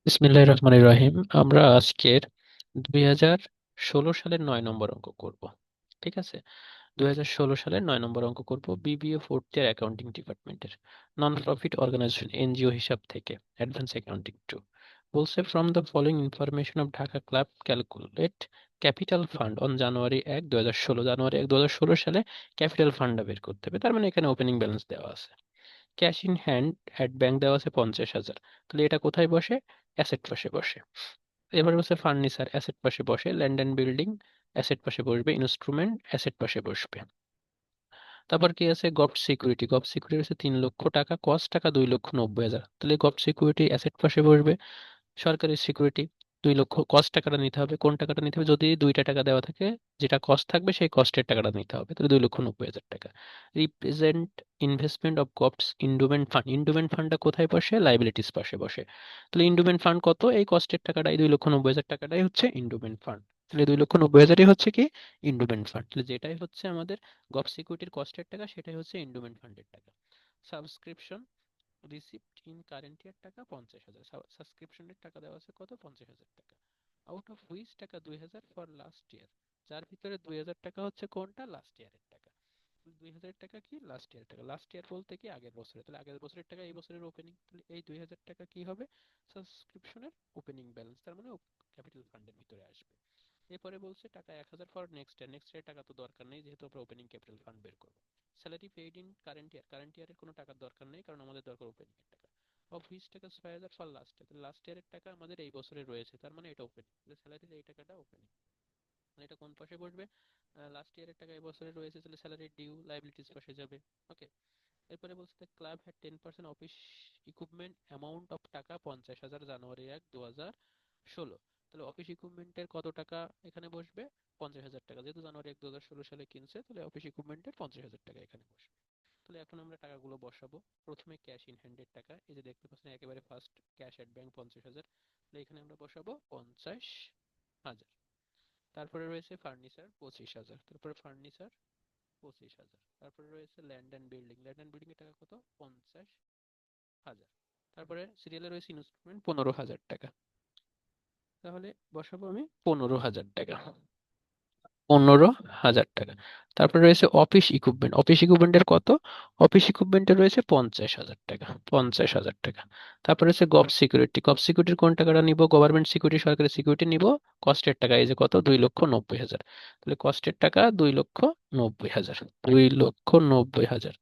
বিসমিল্লাহির রহমানির রহিম। আমরা আজকের 2016 সালের 9 নম্বর অঙ্ক করব। ঠিক আছে, 2016 সালের 9 নম্বর অঙ্ক করব বিবিএ ফোর্থ ইয়ার অ্যাকাউন্টিং ডিপার্টমেন্টের নন প্রফিট অর্গানাইজেশন এনজিও হিসাব থেকে অ্যাডভান্স অ্যাকাউন্টিং টু। বলছে from the following information of Dhaka club calculate capital fund on January 1, 2016 সালে ক্যাপিটাল ফান্ডটা বের করতে হবে। তার মানে এখানে ওপেনিং ব্যালেন্স দেওয়া আছে, cash in hand at bank দেওয়া আছে 50,000। তাহলে এটা কোথায় বসে? অ্যাসেট পাশে বসে। এবার হচ্ছে ফার্নিচার অ্যাসেট পাশে বসে, ল্যান্ড অ্যান্ড বিল্ডিং অ্যাসেট পাশে বসবে, ইনস্ট্রুমেন্ট অ্যাসেট পাশে বসবে। তারপর কি আছে? Govt security. গভট সিকিউরিটি হচ্ছে 3 লক্ষ টাকা, কস্ট টাকা 2,90,000। তাহলে গভট সিকিউরিটি অ্যাসেট পাশে বসবে। সরকারি সিকিউরিটি 2 লক্ষ, কস্ট টাকাটা নিতে হবে। কোন টাকাটা নিতে হবে? যদি দুইটা টাকা দেওয়া থাকে, যেটা কস্ট থাকবে সেই কস্টের টাকাটা নিতে হবে। তাহলে 2,90,000 টাকা। Represent investment of govt's endowment fund. Endowment ফান্ডটা কোথায় বসে? লাইবিলিটিস পাশে বসে। তাহলে ইন্ডুমেন্ট ফান্ড কত? এই কস্টের টাকাটাই 2,90,000 টাকাটাই হচ্ছে ইন্ডুমেন্ট ফান্ড। তাহলে 2,90,000ই হচ্ছে কি? ইন্ডুমেন্ট ফান্ড। তাহলে যেটাই হচ্ছে আমাদের গভ সিকিউরিটির কস্টের টাকা, সেটাই হচ্ছে ইন্ডুমেন্ট ফান্ডের টাকা। Subscription receipt in current year টাকা 50,000। সাবস্ক্রিপশনের টাকা দেওয়া আছে কত? 50,000 টাকা। আউট অফ হুইচ টাকা 2,000 ফর লাস্ট ইয়ার। যার ভিতরে 2,000 টাকা হচ্ছে কোনটা? লাস্ট ইয়ারের টাকা। 2,000 টাকা কি? লাস্ট ইয়ার টাকা। লাস্ট ইয়ার বলতে কি? আগের বছরে। তাহলে আগের বছরের টাকা এই বছরের ওপেনিং। তাহলে এই 2,000 টাকা কি হবে? সাবস্ক্রিপশনের ওপেনিং ব্যালেন্স। তার মানে ক্যাপিটাল ফান্ডের ভিতরে আসবে। এরপরে বলছে টাকা 1,000 for next year. Next year টাকা তো দরকার নেই, যেহেতু আমরা ওপেনিং ক্যাপিটাল ফান্ড বের করবো। Salary paid in current year. Current ইয়ারের কোনো টাকার দরকার নেই, কারণ আমাদের দরকার ওপেনিং এর টাকা। অফ হুইচ টাকা 6,000 ফর লাস্ট ইয়ার। লাস্ট ইয়ারের টাকা আমাদের এই বছরে রয়েছে, তার মানে এটা ওপেনিং। স্যালারির এই টাকাটা ওপেনিং। মানে এটা কোন পাশে বসবে? লাস্ট ইয়ারের টাকা এই বছরে রয়েছে, তাহলে স্যালারি ডিউ লাইবিলিটিস পাশে যাবে। ওকে। এরপরে বলছে the club had 10% office equipment amount of টাকা 50,000 জানুয়ারি 1, 2016। তাহলে অফিস ইকুইপমেন্টের কত টাকা এখানে বসবে? 50,000 টাকা। যেহেতু জানুয়ারি 1, 2016 সালে কিনছে, তাহলে অফিস ইকুইপমেন্টের 50,000 টাকা এখানে বসবে। তাহলে এখন আমরা টাকাগুলো বসাবো। প্রথমে ক্যাশ ইন হ্যান্ডের টাকা, এই যে দেখতে পাচ্ছেন একেবারে ফার্স্ট, ক্যাশ অ্যাট ব্যাংক 50,000। তাহলে এখানে আমরা বসাবো 50,000। তারপরে রয়েছে ফার্নিচার 25,000। তারপরে ফার্নিচার 25,000। তারপরে রয়েছে land and building. Land and building এর টাকা কত? 50,000। তারপরে সিরিয়ালে রয়েছে ইনস্ট্রুমেন্ট 15,000 টাকা। তাহলে বসাবো আমি 15,000 টাকা। 15,000 টাকা। তারপরে রয়েছে অফিস ইকুইপমেন্ট। অফিস ইকুইপমেন্টের কত? অফিস ইকুইপমেন্টের রয়েছে 50,000 টাকা। 50,000 টাকা। তারপরে হচ্ছে গভ সিকিউরিটি। গভ সিকিউরিটির কোন টাকাটা নিব? গভর্নমেন্ট সিকিউরিটি, সরকারি সিকিউরিটি নিব। কস্টের টাকা এই যে কত? 2,90,000। তাহলে কস্টের টাকা 2,90,000। 2,90,000।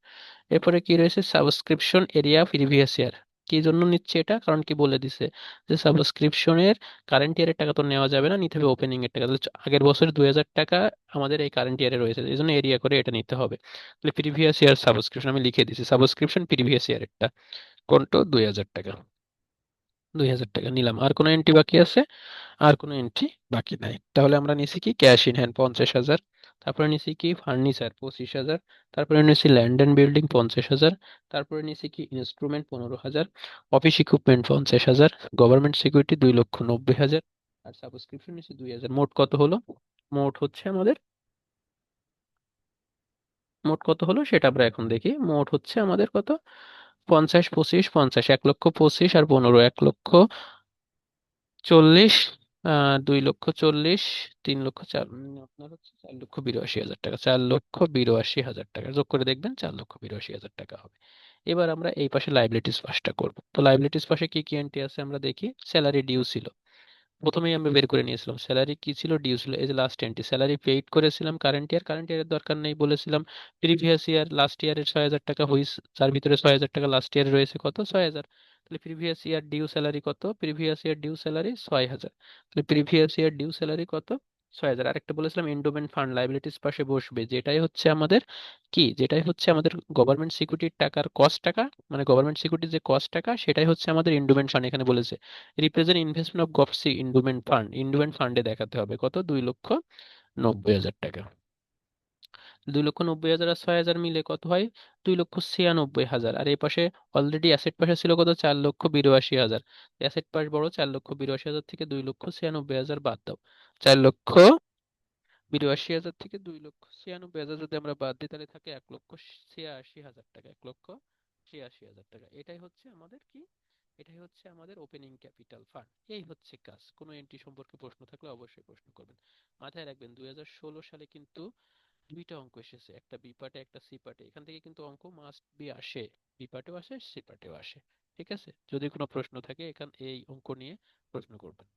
এরপরে কি রয়েছে? Subscription area previous year. কি জন্য নিচ্ছে এটা? কারণ কি বলে দিছে যে সাবস্ক্রিপশনের কারেন্ট ইয়ারের টাকা তো নেওয়া যাবে না, নিতে হবে ওপেনিং এর টাকা। তাহলে আগের বছর 2,000 টাকা আমাদের এই কারেন্ট ইয়ারে রয়েছে, এই জন্য এরিয়া করে এটা নিতে হবে। তাহলে প্রিভিয়াস ইয়ার সাবস্ক্রিপশন আমি লিখে দিছি, সাবস্ক্রিপশন প্রিভিয়াস ইয়ারেরটা কোনটো 2,000 টাকা। 2,000 টাকা নিলাম। আর কোনো এন্ট্রি বাকি আছে? আর কোনো এন্ট্রি বাকি নাই। তাহলে আমরা নিছি কি? Cash in hand 50,000। তারপরে নিছি কি? ফার্নিচার 25,000। তারপরে নিছি ল্যান্ড অ্যান্ড বিল্ডিং 50,000। তারপরে নিছি কি? Instrument 15,000। Office equipment 50,000। Government security 2,90,000। আর সাবস্ক্রিপশন নিছি 2,000। মোট কত হলো? মোট হচ্ছে আমাদের, মোট কত হলো সেটা আমরা এখন দেখি। মোট হচ্ছে আমাদের কত? 50, 25, 50, 1,25,000 আর 15, 1,40,000, 2,40,000, 3,00,000, আপনার হচ্ছে 4,82,000 টাকা। 4,82,000 টাকা যোগ করে দেখবেন, 4,82,000 টাকা হবে। এবার আমরা এই পাশে লাইবিলিটিস পাশটা করব। তো লাইবিলিটিস পাশে কি কি এন্ট্রি আছে আমরা দেখি। স্যালারি ডিউ ছিল, প্রথমেই আমরা বের করে নিয়েছিলাম। স্যালারি কি ছিল? ডিউ ছিল। এই যে লাস্ট এন্ট্রি, স্যালারি পেইড করেছিলাম কারেন্ট ইয়ার। কারেন্ট ইয়ারের দরকার নেই বলেছিলাম। প্রিভিয়াস ইয়ার লাস্ট ইয়ারের 6,000 টাকা হুইস, যার ভিতরে 6,000 টাকা লাস্ট ইয়ারে রয়েছে কত? 6,000। তাহলে প্রিভিয়াস ইয়ার ডিউ স্যালারি কত? Previous year due salary 6,000। তাহলে প্রিভিয়াস ইয়ার ডিউ স্যালারি কত? 6,000। আরেকটা বলেছিলাম এন্ডোমেন্ট ফান্ড লাইবিলিটিস পাশে বসবে, যেটাই হচ্ছে আমাদের কি? যেটাই হচ্ছে আমাদের গভর্নমেন্ট সিকিউরিটির টাকার কস্ট টাকা, মানে গভর্নমেন্ট সিকিউরিটির যে কস্ট টাকা, সেটাই হচ্ছে আমাদের এন্ডোমেন্ট ফান্ড। এখানে বলেছে রিপ্রেজেন্ট ইনভেস্টমেন্ট অফ গভসি ইন্ডুমেন্ট ফান্ড। ইন্ডুমেন্ট ফান্ডে দেখাতে হবে কত? 2,90,000 টাকা। 2,90,000 আর 6,000 মিলে কত হয়? 2,96,000। আর এই পাশে অলরেডি অ্যাসেট পাশে ছিল কত? 4,82,000। অ্যাসেট পাশ বড়, 4,82,000 থেকে 2,96,000 বাদ দাও। 4,82,000 থেকে 2,96,000 যদি আমরা বাদ দিই, তাহলে থাকে 1,86,000 টাকা। 1,86,000 টাকা। এটাই হচ্ছে আমাদের কি? এটাই হচ্ছে আমাদের ওপেনিং ক্যাপিটাল ফান্ড। এই হচ্ছে কাজ। কোনো এন্ট্রি সম্পর্কে প্রশ্ন থাকলে অবশ্যই প্রশ্ন করবেন। মাথায় রাখবেন 2016 সালে কিন্তু দুইটা অঙ্ক এসেছে, একটা বি পার্টে একটা সি পার্টে। এখান থেকে কিন্তু অঙ্ক মাস্ট বি আসে, বি পার্টেও আসে সি পার্টেও আসে। ঠিক আছে, যদি কোনো প্রশ্ন থাকে এই অঙ্ক নিয়ে প্রশ্ন করবেন।